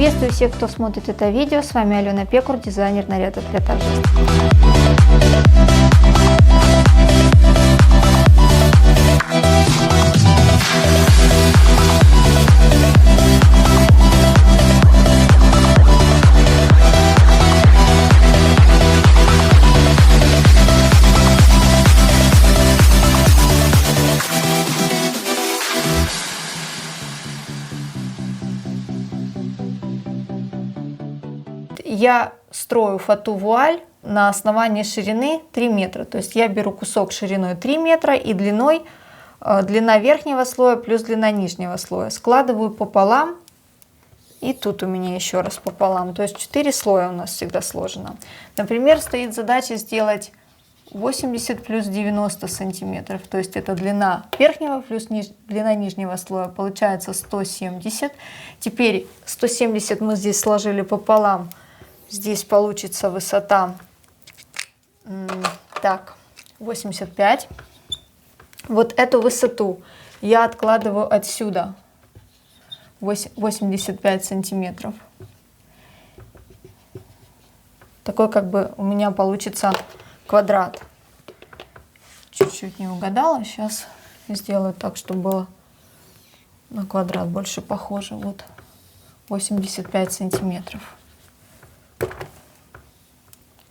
Приветствую всех, кто смотрит это видео. С вами Алена Пекур, дизайнер нарядов для торжеств. Я строю фату-вуаль на основании ширины 3 метра. То есть я беру кусок шириной 3 метра и длиной, длина верхнего слоя плюс длина нижнего слоя. Складываю пополам. И тут у меня еще раз пополам. То есть 4 слоя у нас всегда сложено. Например, стоит задача сделать 80 плюс 90 сантиметров. То есть это длина верхнего плюс длина нижнего слоя. Получается 170. Теперь 170 мы здесь сложили пополам. Здесь получится высота, так, 85. Вот эту высоту я откладываю отсюда, 85 сантиметров. Такой как бы у меня получится квадрат. Чуть-чуть не угадала. Сейчас сделаю так, чтобы было на квадрат больше похоже. Вот 85 сантиметров.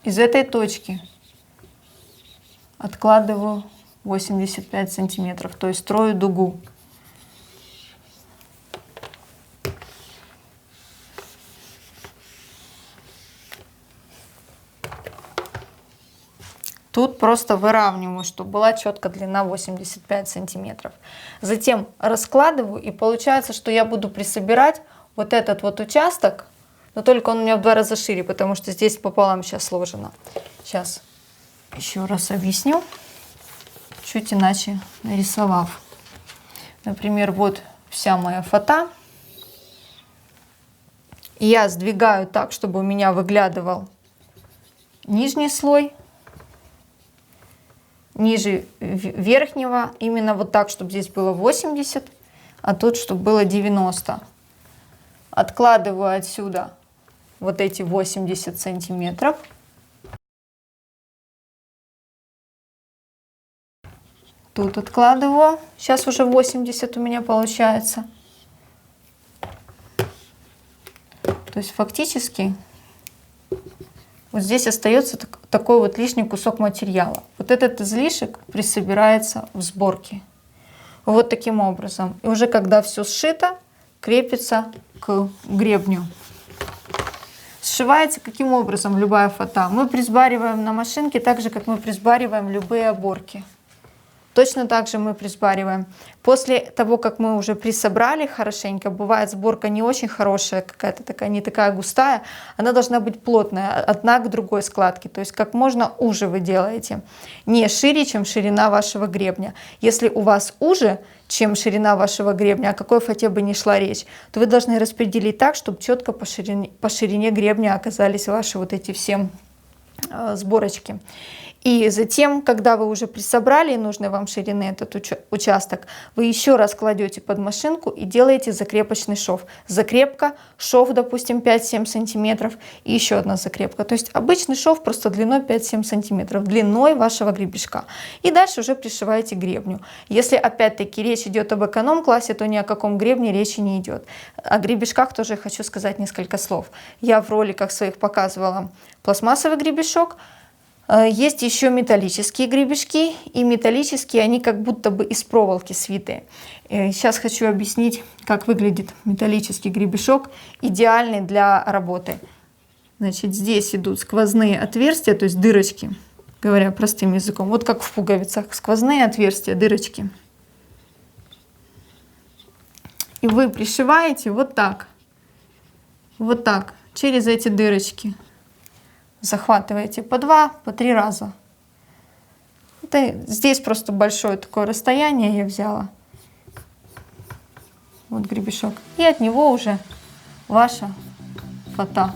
Из этой точки откладываю 85 сантиметров, то есть строю дугу. Тут просто выравниваю, чтобы была четко длина 85 сантиметров. Затем раскладываю, и получается, что я буду присобирать вот этот вот участок, но только он у меня в 2 раза шире, потому что здесь пополам сейчас сложено. Сейчас еще раз объясню, чуть иначе нарисовав. Например, вот вся моя фата. Я сдвигаю так, чтобы у меня выглядывал нижний слой, ниже верхнего, именно вот так, чтобы здесь было 80, а тут, чтобы было 90. Откладываю отсюда вот эти 80 сантиметров. Тут откладываю. Сейчас уже 80 у меня получается. То есть фактически вот здесь остается такой вот лишний кусок материала. Вот этот излишек присобирается в сборке. Вот таким образом. И уже когда все сшито, крепится к гребню. Сшивается каким образом любая фата? Мы присбариваем на машинке так же, как мы присбариваем любые оборки. Точно так же мы присбариваем. После того, как мы уже присобрали хорошенько, бывает сборка не очень хорошая, какая-то такая, не такая густая, она должна быть плотная, одна к другой складке. То есть как можно уже вы делаете, не шире, чем ширина вашего гребня. Если у вас уже, чем ширина вашего гребня, о какой фате бы ни шла речь, то вы должны распределить так, чтобы четко по ширине гребня оказались ваши вот эти все сборочки. И затем, когда вы уже присобрали нужной вам ширины этот участок, вы еще раз кладете под машинку и делаете закрепочный шов. Закрепка, шов, допустим, 5-7 сантиметров и еще одна закрепка. То есть обычный шов просто длиной 5-7 сантиметров, длиной вашего гребешка. И дальше уже пришиваете гребню. Если опять-таки речь идет об эконом-классе, то ни о каком гребне речи не идет. О гребешках тоже хочу сказать несколько слов. Я в роликах своих показывала пластмассовый гребешок. Есть еще металлические гребешки, и металлические, они как будто бы из проволоки свитые. Сейчас хочу объяснить, как выглядит металлический гребешок, идеальный для работы. Значит, здесь идут сквозные отверстия, то есть дырочки, говоря простым языком, вот как в пуговицах, сквозные отверстия, дырочки. И вы пришиваете вот так, через эти дырочки. Захватываете по 2, по 3 раза. Здесь просто большое такое расстояние я взяла. Вот гребешок. И от него уже ваша фата.